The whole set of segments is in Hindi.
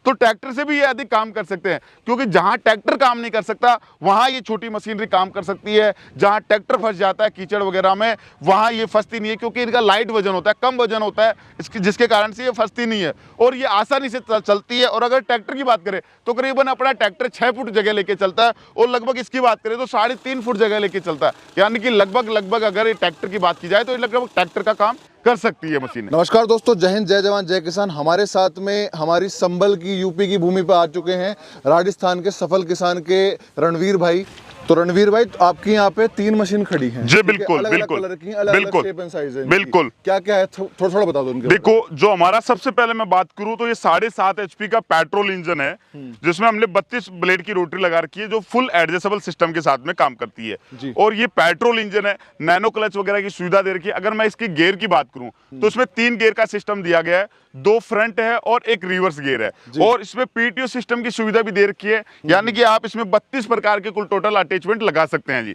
तो ट्रैक्टर से भी ये अधिक काम कर सकते हैं, क्योंकि जहां ट्रैक्टर काम नहीं कर सकता वहां ये छोटी मशीनरी काम कर सकती है। जहां ट्रैक्टर फंस जाता है कीचड़ वगैरह में, वहां ये फंसती नहीं है, क्योंकि इनका लाइट वजन होता है, कम वजन होता है, जिसके कारण से ये फंसती नहीं है और ये आसानी से चलती है। और अगर ट्रैक्टर की बात करें तो करीबन अपना ट्रैक्टर 6 फुट जगह लेके चलता है और लगभग इसकी बात करें तो 3.5 फुट जगह लेके चलता है। यानी कि लगभग अगर ये ट्रैक्टर की बात की जाए तो लगभग ट्रैक्टर का काम कर सकती है मशीन। नमस्कार दोस्तों, जय हिंद, जय जवान, जय किसान। हमारे साथ में हमारी संभल की यूपी की भूमि पर आ चुके हैं राजस्थान के सफल किसान के रणवीर भाई। तो रणवीर भाई, आपकी यहाँ पे 3 मशीन खड़ी हैं जी, बिल्कुल अलग-अलग बिल्कुल कलर की, अलग-अलग शेप एंड साइज है। बिल्कुल, क्या क्या है थोड़ा बता दो उनके। देखो, जो हमारा सबसे पहले मैं बात करूं तो ये 7.5 HP का पेट्रोल इंजन है, जिसमें हमने 32 ब्लेड की रोटरी लगा रखी है, जो फुल एडजस्टेबल सिस्टम के साथ में काम करती है। और ये पेट्रोल इंजन है, नैनो क्लच वगैरह की सुविधा दे रखी है। अगर मैं इसकी गियर की बात करूं तो इसमें 3 गियर का सिस्टम दिया गया है, 2 फ्रंट है और 1 रिवर्स गियर है। और इसमें PTO सिस्टम की सुविधा भी दे रखी है, यानी कि आप इसमें 32 प्रकार के कुल टोटल अटैचमेंट लगा सकते हैं जी।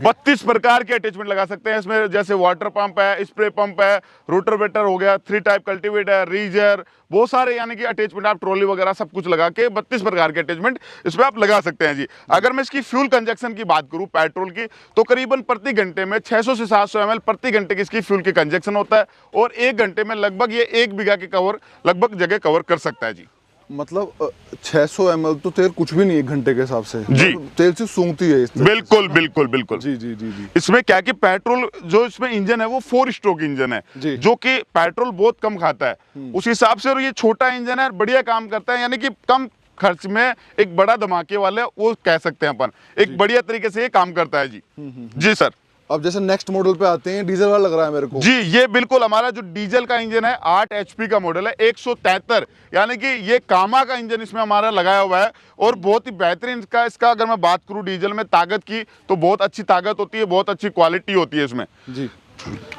32 प्रकार के अटैचमेंट लगा सकते हैं इसमें, जैसे वाटर पंप है, स्प्रे पंप है, रोटावेटर हो गया, 3 टाइप कल्टीवेटर, रीजर, बहुत सारे यानी कि अटैचमेंट आप ट्रॉली वगैरह सब कुछ लगा के 32 प्रकार के अटैचमेंट इसमें आप लगा सकते हैं जी। अगर मैं इसकी फ्यूल कंजक्शन की बात करूं पेट्रोल की, तो करीबन प्रति घंटे में 600 से 700 ml प्रति घंटे की इसकी फ्यूल की कंजक्शन होता है और 1 घंटे में लगभग ये 1 बीघा के कवर लगभग जगह कवर कर सकता है जी। मतलब 600 ml तो तेल कुछ भी नहीं 1 घंटे के हिसाब से जी, तेल से सूंघती है इस बिल्कुल बिल्कुल बिल्कुल। जी जी जी जी। इसमें क्या कि पेट्रोल जो इसमें इंजन है वो 4 स्ट्रोक इंजन है, जो कि पेट्रोल बहुत कम खाता है उस हिसाब से। और ये छोटा इंजन है, बढ़िया काम करता है, यानी कि कम खर्च में एक बड़ा धमाके वाले वो कह सकते हैं अपन, एक बढ़िया तरीके से ये काम करता है जी। जी सर। अब जैसे नेक्स्ट मॉडल पे आते हैं, डीजल वाला लग रहा है मेरे को। जी, ये बिल्कुल हमारा जो डीजल का इंजन है 8 HP का मॉडल है, 173, यानी कि ये कामा का इंजन इसमें हमारा लगाया हुआ है और बहुत ही बेहतरीन इसका अगर मैं बात करूं डीजल में ताकत की, तो बहुत अच्छी ताकत होती है, बहुत अच्छी क्वालिटी होती है इसमें जी।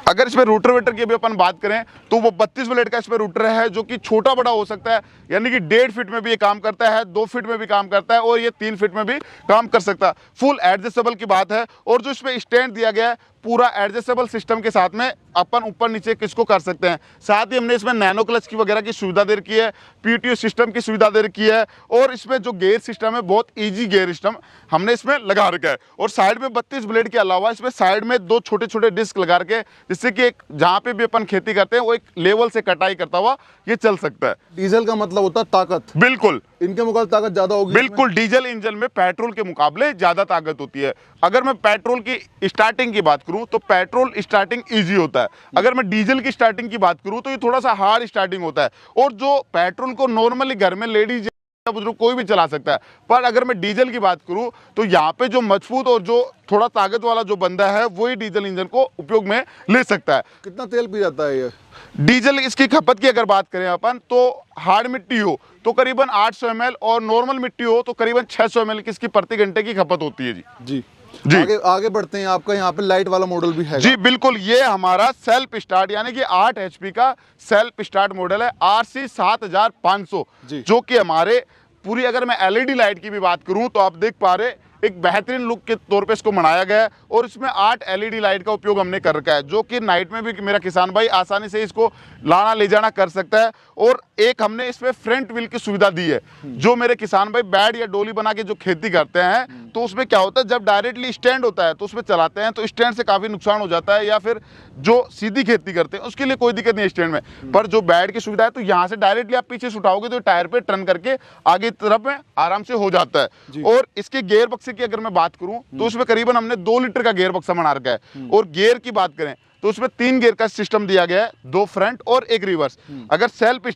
अगर इसमें रोटावेटर की भी अपन बात करें तो वो 32 ब्लेड का इसमें रोटर है, जो कि छोटा बड़ा हो सकता है, यानी कि 1.5 फीट में भी ये काम करता है, 2 फीट में भी काम करता है और ये 3 फीट में भी काम कर सकता है। फुल एडजस्टेबल की बात है। और जो इसमें स्टैंड दिया गया है पूरा एडजस्टेबल सिस्टम के साथ में अपन ऊपर नीचे किसको कर सकते हैं। साथ ही हमने इसमें नैनो क्लच की वगैरह की सुविधा दे रखी है, PTO सिस्टम की सुविधा दे रखी है और इसमें जो गियर सिस्टम है बहुत इजी गियर सिस्टम हमने इसमें लगा रखा है। और साइड में 32 ब्लेड के अलावा इसमें साइड में 2 छोटे छोटे डिस्क लगा रखे, जिससे कि एक जहां पे भी अपन खेती करते हैं वो एक लेवल से कटाई करता हुआ ये चल सकता है। डीजल का मतलब होता है ताकत। बिल्कुल, इनके मुकाबले ताकत ज्यादा होगी। बिल्कुल, डीजल इंजन में पेट्रोल के मुकाबले ज्यादा ताकत होती है। अगर मैं पेट्रोल की स्टार्टिंग की बात करूं तो पेट्रोल स्टार्टिंग इजी होता है। अगर मैं डीजल की स्टार्टिंग की बात करूं तो ये थोड़ा सा हार्ड स्टार्टिंग होता है। और जो पेट्रोल को नॉर्मली घर में लेडीज बुजुर्ग कोई भी चला सकता है, पर अगर मैं डीजल की बात करूं तो यहाँ पे जो मजबूत और जो थोड़ा ताकत वाला जो बंदा है वही डीजल इंजन को उपयोग में ले सकता है। कितना तेल पी जाता है ये डीजल? इसकी खपत की अगर बात करें अपन तो हार्ड मिट्टी हो तो करीबन 800 ml और नॉर्मल मिट्टी हो तो करीबन 600 ml की इसकी प्रति घंटे की खपत होती है जी। जी जी। आगे बढ़ते हैं। आपका यहाँ पे लाइट वाला मॉडल भी है? जी बिल्कुल, ये हमारा सेल्फ स्टार्ट यानी कि 8 HP का सेल्फ स्टार्ट मॉडल है, RC 7500, जो कि हमारे पूरी, अगर मैं LED लाइट की भी बात करूं तो आप देख पा रहे एक बेहतरीन लुक के तौर पे इसको बनाया गया है। और इसमें 8 LED लाइट का उपयोग हमने कर रखा है, जो कि नाइट में भी मेरा किसान भाई आसानी से इसको लाना ले जाना कर सकता है। और एक हमने इसमें फ्रंट व्हील की सुविधा दी है, जो मेरे किसान भाई बेड या डोली बना के जो खेती करते हैं तो उसमें क्या होता है, जब डायरेक्टली स्टैंड होता है तो उसमें चलाते हैं तो स्टैंड से काफ़ी नुकसान हो जाता है, या फिर जो सीधी खेती करते हैं उसके लिए कोई दिक्कत नहीं है स्टैंड में। पर जो बेड की सुविधा है तो यहाँ से डायरेक्टली आप पीछे से उठाओगे तो टायर पे टर्न करके आगे तरफ में आराम से हो जाता है। और इसके गियर बक्से की अगर मैं बात करूं तो उसमें करीबन हमने 2 लीटर का गियर बक्सा बना रखा है। और गियर की बात करें तो उसमें 3 गियर का सिस्टम दिया गया है, 2 फ्रंट और 1 रिवर्स। अगर सेल्फ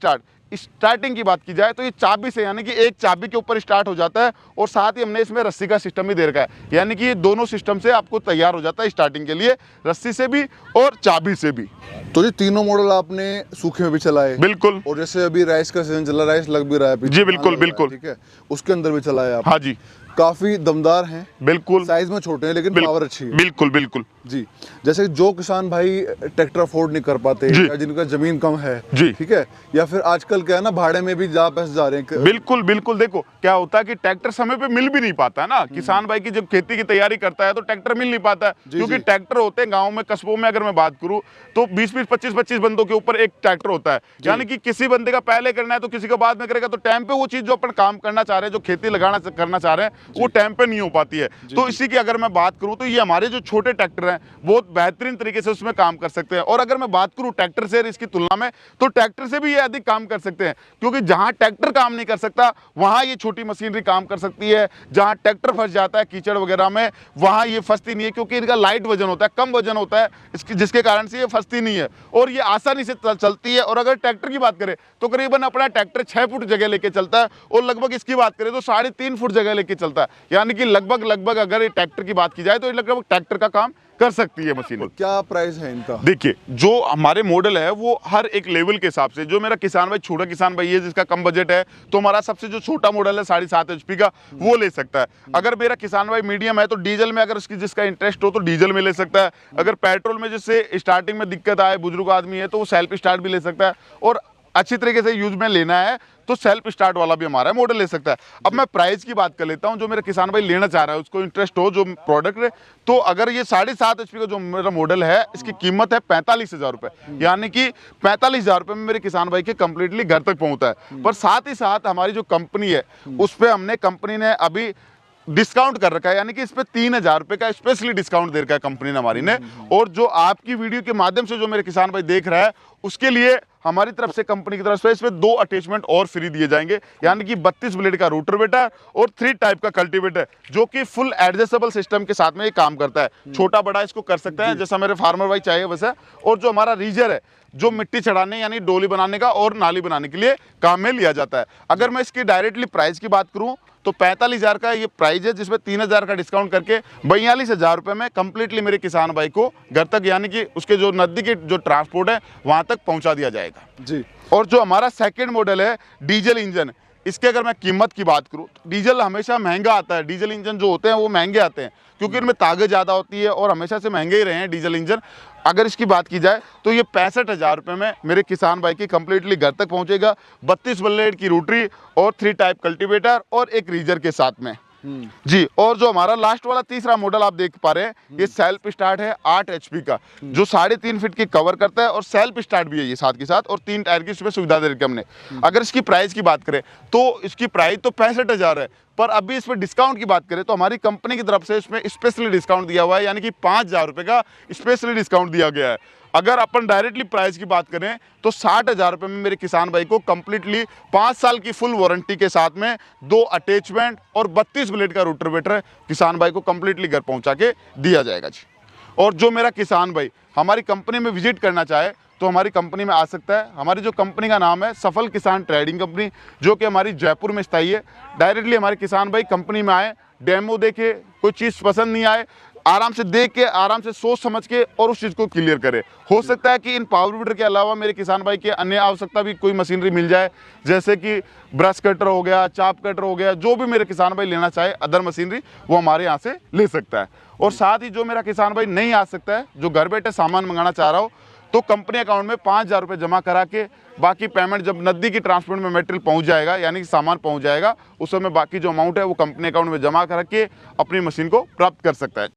स्टार्टिंग की बात की जाए तो ये चाबी से, यानी कि एक चाबी के ऊपर स्टार्ट हो जाता है। और साथ ही हमने इसमें रस्सी का सिस्टम भी दे रखा है, यानी कि ये दोनों सिस्टम से आपको तैयार हो जाता है स्टार्टिंग के लिए, रस्सी से भी और चाबी से भी। तो ये तीनों मॉडल आपने सूखे में भी चलाए? बिल्कुल। और जैसे अभी राइस का सीजन चला, राइस लग भी रहा है जी बिल्कुल बिल्कुल, ठीक है, उसके अंदर भी चलाए आप? हाँ जी, काफी दमदार हैं। बिल्कुल, साइज में छोटे हैं लेकिन पावर अच्छी है। बिल्कुल बिल्कुल। जी, जैसे जो किसान भाई ट्रैक्टर अफोर्ड नहीं कर पाते जी। या जिनका जमीन कम है, जी। ठीक है, या फिर आजकल क्या है ना, भाड़े में भी ज्यादा पैसे जा रहे हैं। बिल्कुल बिल्कुल, देखो क्या होता है कि ट्रैक्टर समय पे मिल भी नहीं पाता है ना। किसान भाई की जब खेती की तैयारी करता है तो ट्रैक्टर मिल नहीं पाता है, क्योंकि जी। ट्रैक्टर होते हैं गांव में, कस्बों में अगर मैं बात करूं तो 20-20, 25-25 बंदों के ऊपर एक ट्रैक्टर होता है। यानी कि किसी बंदे का पहले करना है तो किसी का बाद में करेगा, तो टाइम पे वो चीज जो अपन काम करना चाह रहे हैं, जो खेती करना चाह रहे हैं, वो टाइम पे नहीं हो पाती है। तो इसी की अगर मैं बात करूं तो ये हमारे जो छोटे ट्रैक्टर हैं बहुत बेहतरीन तरीके से उसमें काम कर सकते हैं। और अगर मैं बात करूं ट्रैक्टर से इसकी तुलना में, तो ट्रैक्टर से भी ये अधिक काम कर सकते हैं, क्योंकि जहां ट्रैक्टर काम नहीं कर सकता वहां ये छोटी मशीनरी काम कर सकती है। जहां ट्रैक्टर फंस जाता है कीचड़ वगैरह में, वहां ये फंसती नहीं है, क्योंकि इनका लाइट वजन होता है, कम वजन होता है इसकी, जिसके कारण से ये फंसती नहीं है और ये आसानी से चलती है। और अगर ट्रैक्टर की बात करें तो करीबन अपना ट्रैक्टर 6 फुट जगह लेके चलता है, और लगभग इसकी बात करें तो 3.5 फुट जगह लेके चलता है। यानी कि लगभग अगर ये ट्रैक्टर की बात की जाए तो ये लगभग ट्रैक्टर का काम कर सकती है मशीन। क्या प्राइस है इनका? देखिए, जो हमारे मॉडल है वो हर एक लेवल के हिसाब से, जो मेरा किसान भाई छोटा किसान भाई है जिसका कम बजट है, तो हमारा सबसे जो छोटा मॉडल है 7.5 HP का, वो ले सकता है। अगर मेरा किसान भाई मीडियम है तो डीजल में, अगर उसकी जिसका इंटरेस्ट हो तो डीजल में ले सकता है। अगर पेट्रोल में जिससे स्टार्टिंग में दिक्कत आए, बुजुर्ग आदमी है, तो वो सेल्फ स्टार्ट भी ले सकता है। और अच्छी तरीके से यूज में लेना है तो सेल्फ स्टार्ट वाला भी हमारा मॉडल ले सकता है। अब मैं प्राइस की बात कर लेता हूं, जो मेरा किसान भाई लेना चाह रहा है, उसको इंटरेस्ट हो जो प्रोडक्ट है, तो अगर ये 7.5 HP का जो मेरा मॉडल है, इसकी कीमत है 45,000 रुपए। यानी कि 45,000 रुपए में मेरे किसान भाई के कंप्लीटली घर तक पहुंचता है। पर साथ ही साथ हमारी जो कंपनी है उस पर हमने, कंपनी ने अभी डिस्काउंट कर रखा है, यानी कि इस पे 3,000 रुपए का स्पेशली डिस्काउंट दे रखा है कंपनी ने हमारी ने। और जो आपकी वीडियो के माध्यम से जो मेरे किसान भाई देख रहा है, उसके लिए हमारी तरफ से, कंपनी की तरफ से, इस पे 2 अटैचमेंट और फ्री दिए जाएंगे। यानी कि 32 ब्लेड का रोटावेटर और 3 टाइप का कल्टीवेटर, जो कि फुल एडजस्टेबल सिस्टम के साथ में ये काम करता है। छोटा बड़ा इसको कर सकता है, जैसा मेरे फार्मर भाई चाहिए वैसा। और जो हमारा रीजर है, जो मिट्टी चढ़ाने यानी डोली बनाने का और नाली बनाने के लिए काम में लिया जाता है। अगर मैं इसकी डायरेक्टली प्राइस की बात करूं तो 45,000 का ये प्राइस है, जिसमें 3,000 का डिस्काउंट करके 42,000 रुपए में कंप्लीटली मेरे किसान भाई को घर तक, यानी कि उसके जो नजदीकी जो ट्रांसपोर्ट है वहां तक पहुंचा दिया जाएगा जी। और जो हमारा सेकंड मॉडल है डीजल इंजन, इसके अगर मैं कीमत की बात करूं तो डीजल हमेशा महंगा आता है। डीजल इंजन जो होते हैं वो महंगे आते हैं, क्योंकि इनमें ताकत ज़्यादा होती है और हमेशा से महंगे ही रहे हैं डीजल इंजन। अगर इसकी बात की जाए तो ये 65,000 रुपये में मेरे किसान भाई की कंप्लीटली घर तक पहुंचेगा। 32 ब्लेड की रोटरी और 3 टाइप कल्टीवेटर और एक रीजर के साथ में जी। और जो हमारा लास्ट वाला तीसरा मॉडल आप देख पा रहे हैं, ये सेल्फ स्टार्ट है 8 HP का, जो 3.5 फीट की कवर करता है और सेल्फ स्टार्ट भी है ये साथ के साथ, और 3 टायर की इसमें सुविधा दे रखी हमने। अगर इसकी प्राइस की बात करें तो इसकी प्राइस तो 65,000 है, पर अभी इस पर डिस्काउंट की बात करें तो हमारी कंपनी की तरफ से इसमें स्पेशली डिस्काउंट दिया हुआ है, यानी कि 5,000 रुपये का स्पेशली डिस्काउंट दिया गया है। अगर अपन डायरेक्टली प्राइस की बात करें तो 60,000 रुपये में मेरे किसान भाई को कंप्लीटली 5 साल की फुल वारंटी के साथ में 2 अटैचमेंट और 32 ब्लेड का रोटावेटर किसान भाई को कंप्लीटली घर पहुंचा के दिया जाएगा जी। और जो मेरा किसान भाई हमारी कंपनी में विजिट करना चाहे तो हमारी कंपनी में आ सकता है। हमारी जो कंपनी का नाम है सफल किसान ट्रेडिंग कंपनी, जो कि हमारी जयपुर में स्थायी है। डायरेक्टली हमारे किसान भाई कंपनी में आए, डेमो देखे, कोई चीज़ पसंद नहीं आए, आराम से देख के, आराम से सोच समझ के और उस चीज़ को क्लियर करे। हो सकता है कि इन पावर वीडर के अलावा मेरे किसान भाई के अन्य आवश्यकता भी कोई मशीनरी मिल जाए, जैसे कि ब्रश कटर हो गया, चाप कटर हो गया, जो भी मेरे किसान भाई लेना चाहे अदर मशीनरी, वो हमारे यहाँ से ले सकता है। और साथ ही जो मेरा किसान भाई नहीं आ सकता है, जो घर बैठे सामान मंगाना चाह रहा हो, तो कंपनी अकाउंट में 5,000 रुपये जमा करा के बाकी पेमेंट जब नज़दीकी ट्रांसपोर्ट में मटेरियल पहुंच जाएगा, यानी कि सामान पहुंच जाएगा, उस समय बाकी जो अमाउंट है वो कंपनी अकाउंट में जमा करा के अपनी मशीन को प्राप्त कर सकता है।